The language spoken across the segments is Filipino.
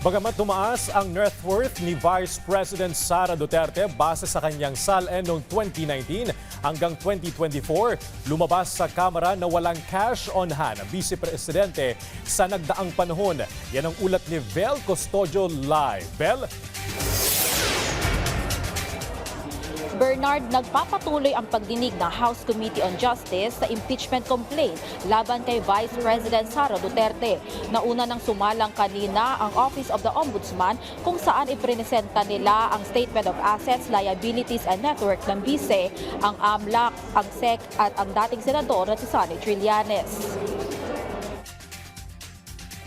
Bagamat tumaas ang net worth ni Vice President Sara Duterte base sa kanyang SALN noong 2019 hanggang 2024, lumabas sa Kamara na walang cash on hand ang Vice Presidente sa nagdaang panahon. Yan ang ulat ni Vel Custodio live. Vel? Bernard, nagpapatuloy ang pagdinig ng House Committee on Justice sa impeachment complaint laban kay Vice President Sara Duterte. Nauna nang sumalang kanina ang Office of the Ombudsman kung saan ipresenta nila ang Statement of Assets, Liabilities and Network ng BICE, ang AMLAC, ang SEC at ang dating senador na si Sonny Trillanes.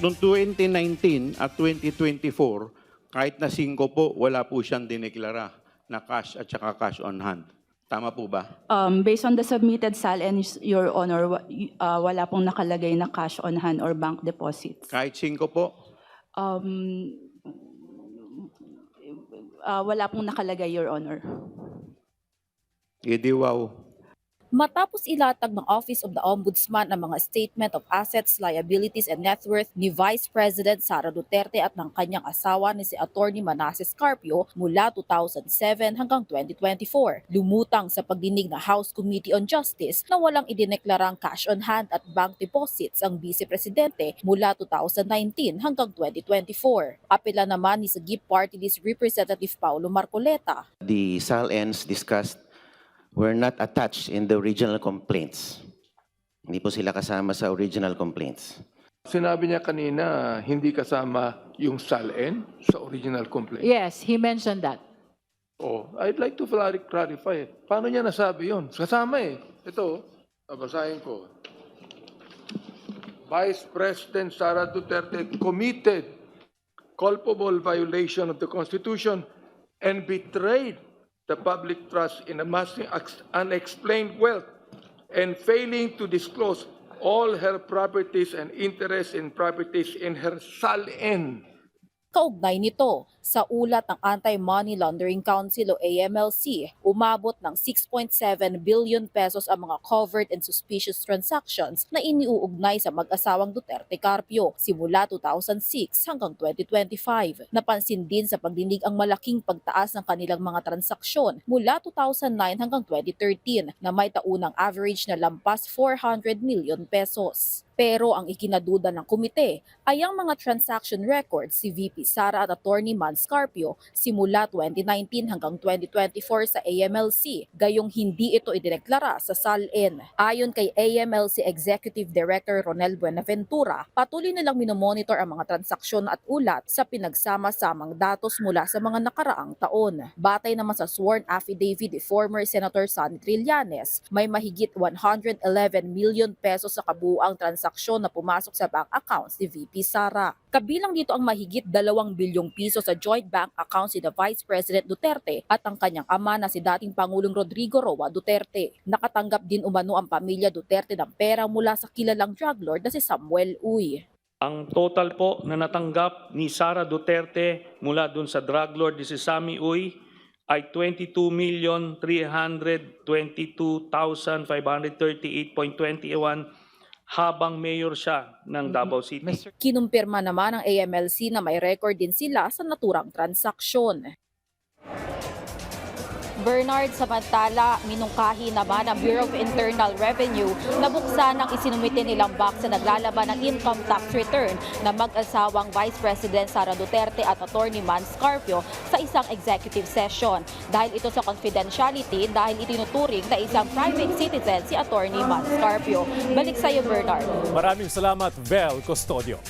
Noong 2019 at 2024, kahit na 5 po, wala po siyang dineklara na cash at saka cash on hand. Tama po ba? Based on the submitted SALN, Your Honor, wala pong nakalagay na cash on hand or bank deposits. Kahit 5 po? Wala pong nakalagay, Your Honor. Hindi wow. Matapos ilatag ng Office of the Ombudsman ang mga Statement of Assets, Liabilities and Net Worth ni Vice President Sara Duterte at ng kanyang asawa ni si Atty. Manasseh Scarpio mula 2007 hanggang 2024. Lumutang sa pagdinig na House Committee on Justice na walang idineklarang cash on hand at bank deposits ang Vice Presidente mula 2019 hanggang 2024. Apela naman ni Sagip Party List Representative Paulo Marcoleta. The SALNs discussed were not attached in the original complaints. Hindi po sila kasama sa original complaints. Sinabi niya kanina, hindi kasama yung SALN sa original complaint. Yes, he mentioned that. Oh, I'd like to clarify. Paano niya nasabi yun? Kasama eh. Ito, babasahin ko. Vice President Sara Duterte committed culpable violation of the Constitution and betrayed the public trust in amassing unexplained wealth and failing to disclose all her properties and interests in properties in her SALN. Kaugnay nito, sa ulat ng Anti-Money Laundering Council o AMLC, umabot ng 6.7 billion pesos ang mga covered and suspicious transactions na iniuugnay sa mag-asawang Duterte Carpio simula 2006 hanggang 2025. Napansin din sa pagdinig ang malaking pagtaas ng kanilang mga transaksyon mula 2009 hanggang 2013 na may taunang average na lampas 400 million pesos. Pero ang ikinaduda ng komite ay ang mga transaction records si VP Sara at Atty. Man Scarpio simula 2019 hanggang 2024 sa AMLC, gayong hindi ito idineklara sa SALN. Ayon kay AMLC Executive Director Ronel Buenaventura, patuloy nilang minomonitor ang mga transaksyon at ulat sa pinagsama-samang datos mula sa mga nakaraang taon. Batay naman sa sworn affidavit ni former Senator Sonny Trillanes, may mahigit 111 million pesos sa kabuuang transaksyon na pumasok sa bank accounts ni VP Sara. Kabilang dito ang mahigit 2 bilyong piso sa joint bank accounts ni Vice President Duterte at ang kanyang ama na si dating Pangulong Rodrigo Roa Duterte. Nakatanggap din umano ang pamilya Duterte ng pera mula sa kilalang drug lord na si Samuel Uy. Ang total po na natanggap ni Sara Duterte mula dun sa drug lord ni si Sammy Uy ay 22,322,538.21 habang mayor siya ng Davao City. Kinumpirma naman ng AMLC na may record din sila sa naturang transaksyon. Bernard, samantala, minungkahi naman ang Bureau of Internal Revenue na buksan ang isinumite nilang box na naglalaban ng income tax return na mag-asawang Vice President Sara Duterte at Atty. Man Scarpio sa isang executive session. Dahil ito sa confidentiality dahil itinuturing na isang private citizen si Atty. Man Scarpio. Balik sa iyo, Bernard. Maraming salamat, Vel Custodio.